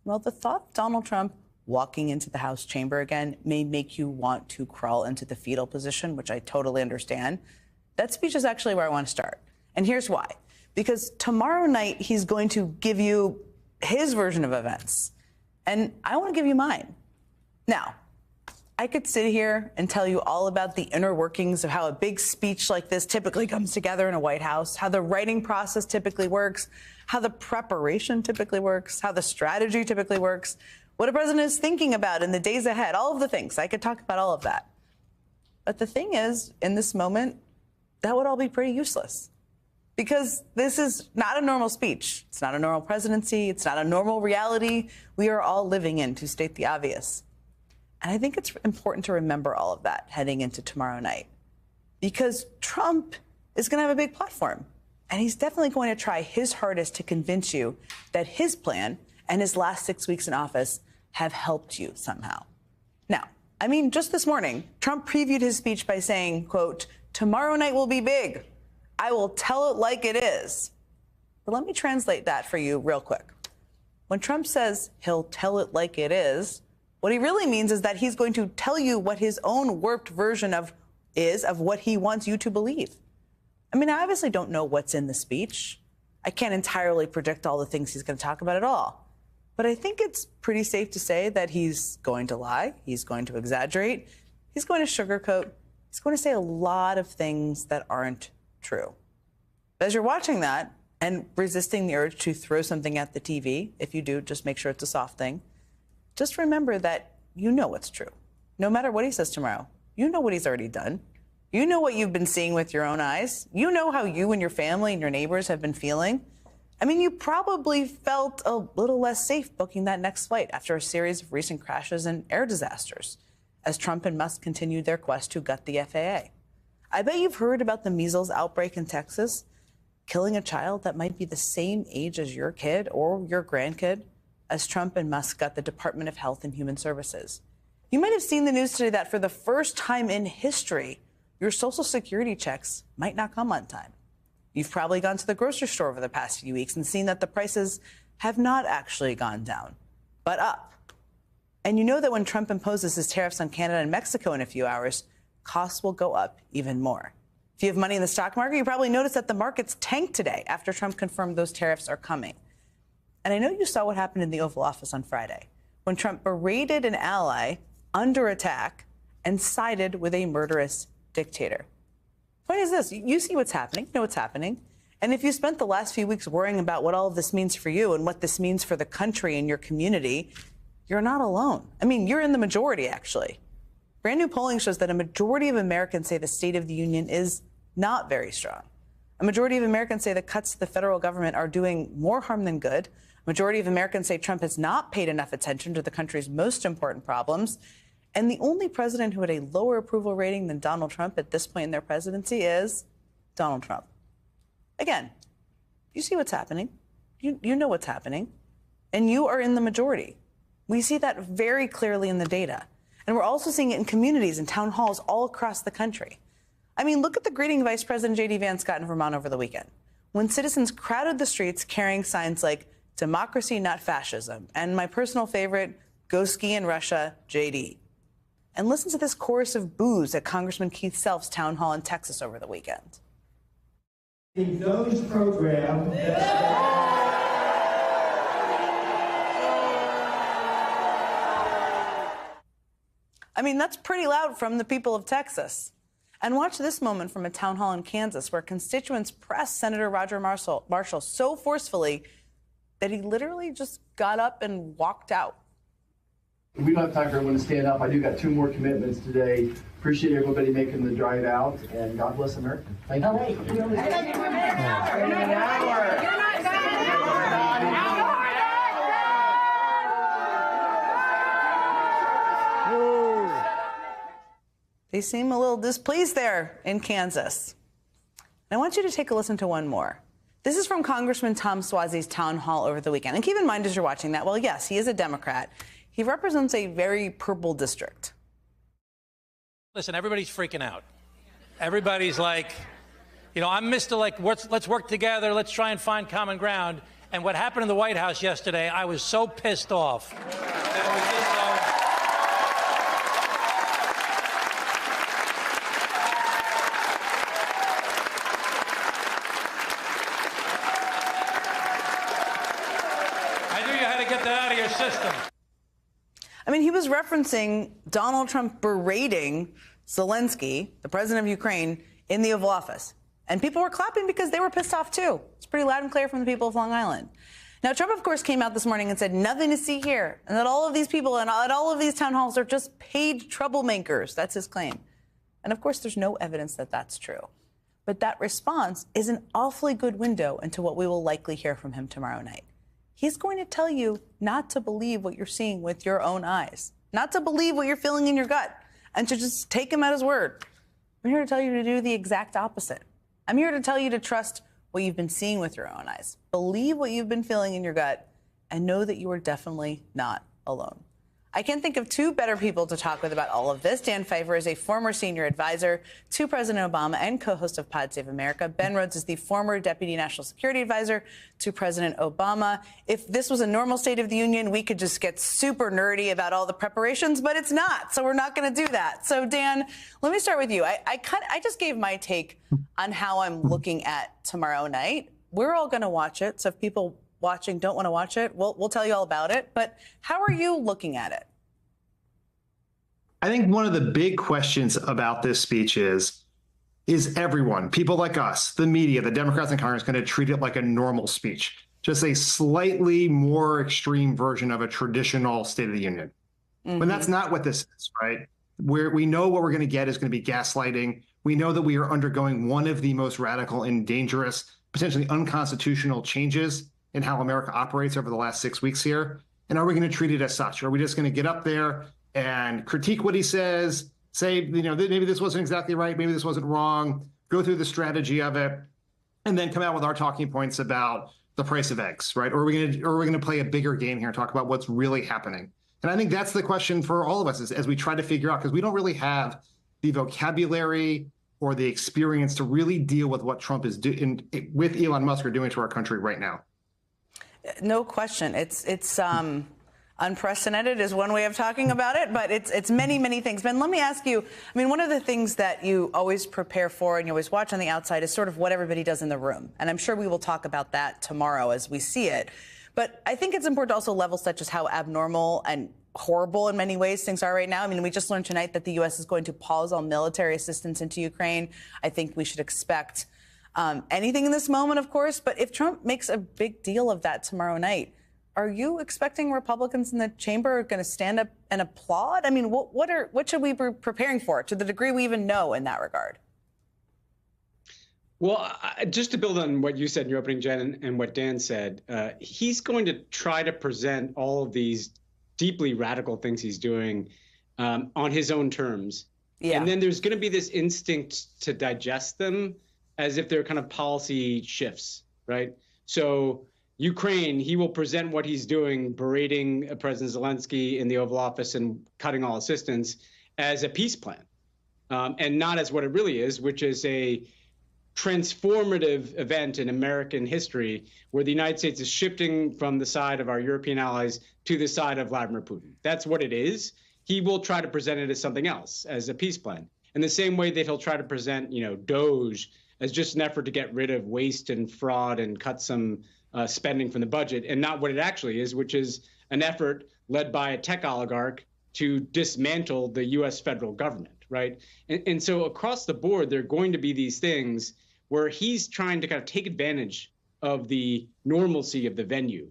Well, the thought of Donald Trump walking into the House chamber again may make you want to crawl into the fetal position, which I totally understand. That speech is actually where I want to start. And here's why. Because tomorrow night, he's going to give you his version of events. And I want to give you mine. Now, I could sit here and tell you all about the inner workings of how a big speech like this typically comes together in a White House, how the writing process typically works, how the preparation typically works, how the strategy typically works, what a president is thinking about in the days ahead, all of the things. I could talk about all of that. But the thing is, in this moment, that would all be pretty useless. Because this is not a normal speech. It's not a normal presidency. It's not a normal reality we are all living in, to state the obvious. And I think it's important to remember all of that heading into tomorrow night. Because Trump is going to have a big platform. And he's definitely going to try his hardest to convince you that his plan and his last 6 weeks in office have helped you somehow. Now, I mean, just this morning, Trump previewed his speech by saying, quote, "Tomorrow night will be big. I will tell it like it is." But let me translate that for you real quick. When Trump says he'll tell it like it is, what he really means is that he's going to tell you what his own warped version of what he wants you to believe. I mean, I obviously don't know what's in the speech. I can't entirely predict all the things he's going to talk about at all. But I think it's pretty safe to say that he's going to lie, he's going to exaggerate, he's going to sugarcoat, he's going to say a lot of things that aren't true. As you're watching that and resisting the urge to throw something at the TV, if you do, just make sure it's a soft thing, just remember that you know what's true. No matter what he says tomorrow, you know what he's already done. You know what you've been seeing with your own eyes. You know how you and your family and your neighbors have been feeling. I mean, you probably felt a little less safe booking that next flight after a series of recent crashes and air disasters, as Trump and Musk continued their quest to gut the FAA. I bet you've heard about the measles outbreak in Texas, killing a child that might be the same age as your kid or your grandkid, as Trump and Musk gut the Department of Health and Human Services. You might have seen the news today that for the first time in history, your Social Security checks might not come on time. You've probably gone to the grocery store over the past few weeks and seen that the prices have not actually gone down, but up. And you know that when Trump imposes his tariffs on Canada and Mexico in a few hours, costs will go up even more. If you have money in the stock market, you probably noticed that the markets tanked today after Trump confirmed those tariffs are coming. And I know you saw what happened in the Oval Office on Friday, when Trump berated an ally under attack and sided with a murderous dictator. Point is this, you see what's happening, you know what's happening. And if you spent the last few weeks worrying about what all of this means for you and what this means for the country and your community, you're not alone. I mean, you're in the majority, actually. Brand new polling shows that a majority of Americans say the State of the Union is not very strong. A majority of Americans say the cuts to the federal government are doing more harm than good. A majority of Americans say Trump has not paid enough attention to the country's most important problems. And the only president who had a lower approval rating than Donald Trump at this point in their presidency is Donald Trump. Again, you see what's happening. You know what's happening. And you are in the majority. We see that very clearly in the data. And we're also seeing it in communities and town halls all across the country. I mean, look at the greeting Vice President J.D. Vance got in Vermont over the weekend, when citizens crowded the streets carrying signs like "Democracy, not fascism," and my personal favorite, "Go ski in Russia, J.D." And listen to this chorus of boos at Congressman Keith Self's town hall in Texas over the weekend. Those programs I mean, that's pretty loud from the people of Texas. And watch this moment from a town hall in Kansas where constituents pressed Senator Roger Marshall so forcefully that he literally just got up and walked out. We don't have time for everyone to stand up. I do got 2 more commitments today. Appreciate everybody making the drive out, and God bless America. Thank you. They seem a little displeased there in Kansas. And I want you to take a listen to one more. This is from Congressman Tom Suozzi's town hall over the weekend. And keep in mind as you're watching that, well, yes, he is a Democrat. He represents a very purple district. Listen, everybody's freaking out. Everybody's like, you know, I'm Mr. Like, let's work together. Let's try and find common ground. And what happened in the White House yesterday, I was so pissed off. That it was just so... I knew you had to get that out of your system. I mean, he was referencing Donald Trump berating Zelensky, the president of Ukraine, in the Oval Office. And people were clapping because they were pissed off, too. It's pretty loud and clear from the people of Long Island. Now, Trump, of course, came out this morning and said nothing to see here, and that all of these people and at all of these town halls are just paid troublemakers. That's his claim. And, of course, there's no evidence that that's true. But that response is an awfully good window into what we will likely hear from him tomorrow night. He's going to tell you not to believe what you're seeing with your own eyes, not to believe what you're feeling in your gut, and to just take him at his word. I'm here to tell you to do the exact opposite. I'm here to tell you to trust what you've been seeing with your own eyes. Believe what you've been feeling in your gut, and know that you are definitely not alone. I can't think of two better people to talk with about all of this. Dan Pfeiffer is a former senior advisor to President Obama and co-host of Pod Save America. Ben Rhodes is the former deputy national security advisor to President Obama. If this was a normal State of the Union, we could just get super nerdy about all the preparations, but it's not. So we're not going to do that. So, Dan, let me start with you. I just gave my take on how I'm looking at tomorrow night. We're all going to watch it. So if people watching don't want to watch it, we'll tell you all about it. But how are you looking at it? I think one of the big questions about this speech is everyone, people like us, the media, the Democrats in Congress, going to treat it like a normal speech, just a slightly more extreme version of a traditional State of the Union? Mm-hmm. When that's not what this is, right? Where we know what we're going to get is going to be gaslighting. We know that we are undergoing one of the most radical and dangerous, potentially unconstitutional changes in how America operates over the last 6 weeks here. And are we going to treat it as such? Or are we just going to get up there and critique what he says, say, maybe this wasn't exactly right, maybe this wasn't wrong, go through the strategy of it, and then come out with our talking points about the price of eggs, right? Or are we going to play a bigger game here and talk about what's really happening? And I think that's the question for all of us as we try to figure out, because we don't really have the vocabulary or the experience to really deal with what Trump is doing, with Elon Musk are doing to our country right now. No question. It's unprecedented is one way of talking about it, but it's many, many things. Ben, let me ask you, I mean, one of the things that you always prepare for and you always watch on the outside is sort of what everybody does in the room. And I'm sure we will talk about that tomorrow as we see it. But I think it's important to also level set just how abnormal and horrible in many ways things are right now. I mean, we just learned tonight that the U.S. is going to pause all military assistance into Ukraine. I think we should expect anything in this moment, of course. But if Trump makes a big deal of that tomorrow night, are you expecting Republicans in the chamber are going to stand up and applaud? I mean, what should we be preparing for to the degree we even know in that regard? Well, just to build on what you said in your opening, Jen, and what Dan said, he's going to try to present all of these deeply radical things he's doing on his own terms. Yeah. And then there's going to be this instinct to digest them as if they're kind of policy shifts, right? So Ukraine, he will present what he's doing, berating President Zelensky in the Oval Office and cutting all assistance as a peace plan, and not as what it really is, which is a transformative event in American history where the United States is shifting from the side of our European allies to the side of Vladimir Putin. That's what it is. He will try to present it as something else, as a peace plan. In the same way that he'll try to present, DOGE as just an effort to get rid of waste and fraud and cut some spending from the budget, and not what it actually is, which is an effort led by a tech oligarch to dismantle the U.S. federal government, right? And so across the board, there are going to be these things where he's trying to kind of take advantage of the normalcy of the venue.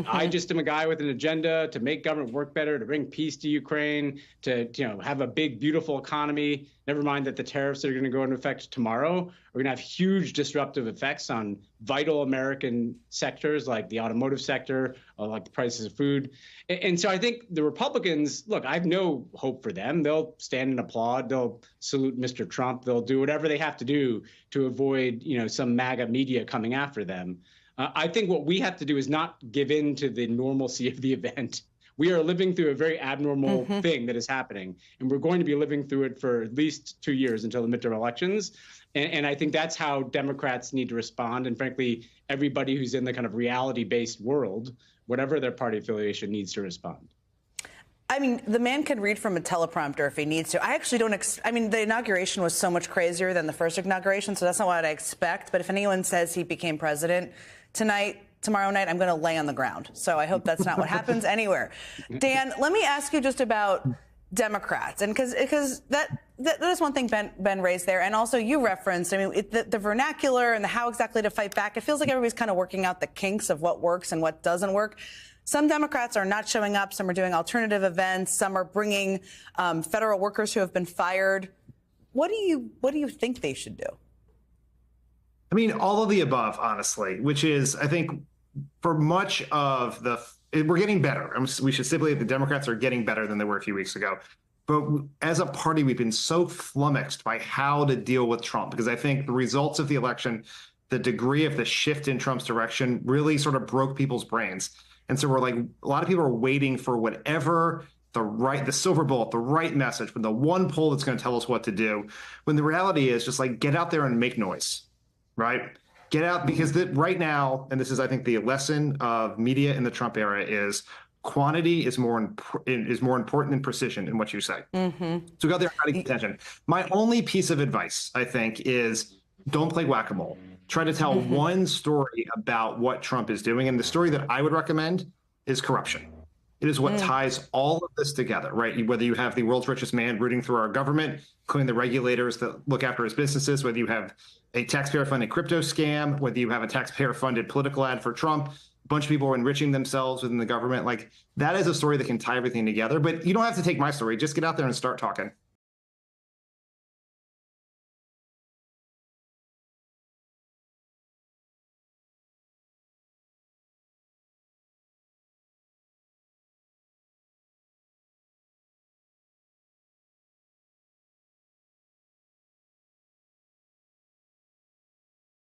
I just am a guy with an agenda to make government work better, to bring peace to Ukraine, to have a big, beautiful economy. Never mind that the tariffs that are going to go into effect tomorrow are going to have huge disruptive effects on vital American sectors like the automotive sector, like the prices of food. And so I think the Republicans, look, I have no hope for them. They'll stand and applaud. They'll salute Mr. Trump. They'll do whatever they have to do to avoid, some MAGA media coming after them. I think what we have to do is not give in to the normalcy of the event. We are living through a very abnormal thing that is happening, and we're going to be living through it for at least 2 years until the midterm elections. And I think that's how Democrats need to respond. And frankly, everybody who's in the kind of reality-based world, whatever their party affiliation, needs to respond. I mean, the man can read from a teleprompter if he needs to. I actually don't. I mean, the inauguration was so much crazier than the first inauguration, so that's not what I expect. But if anyone says he became president tomorrow night, I'm going to lay on the ground. So I hope that's not what happens anywhere. Dan, let me ask you just about Democrats, and because that is one thing Ben raised there, and also you referenced. I mean, the vernacular and the how exactly to fight back. It feels like everybody's kind of working out the kinks of what works and what doesn't work. Some Democrats are not showing up. Some are doing alternative events. Some are bringing federal workers who have been fired. What do you think they should do? I mean, all of the above, honestly, which is, I think, for much of we're getting better. We should stipulate the Democrats are getting better than they were a few weeks ago. But as a party, we've been so flummoxed by how to deal with Trump, because I think the results of the election, the degree of the shift in Trump's direction really sort of broke people's brains. And so we're like, a lot of people are waiting for whatever the silver bullet, the right message, when the one poll that's going to tell us what to do, when the reality is just like, get out there and make noise, right? Get out, because right now, and this is, I think, the lesson of media in the Trump era is quantity is more important than precision in what you say. So go out there and try to get attention. My only piece of advice, I think, is don't play whack-a-mole. Try to tell one story about what Trump is doing. And the story that I would recommend is corruption. It is what ties all of this together, right? Whether you have the world's richest man rooting through our government, including the regulators that look after his businesses, whether you have a taxpayer-funded crypto scam, whether you have a taxpayer-funded political ad for Trump, a bunch of people are enriching themselves within the government. Like, that is a story that can tie everything together. But you don't have to take my story. Just get out there and start talking.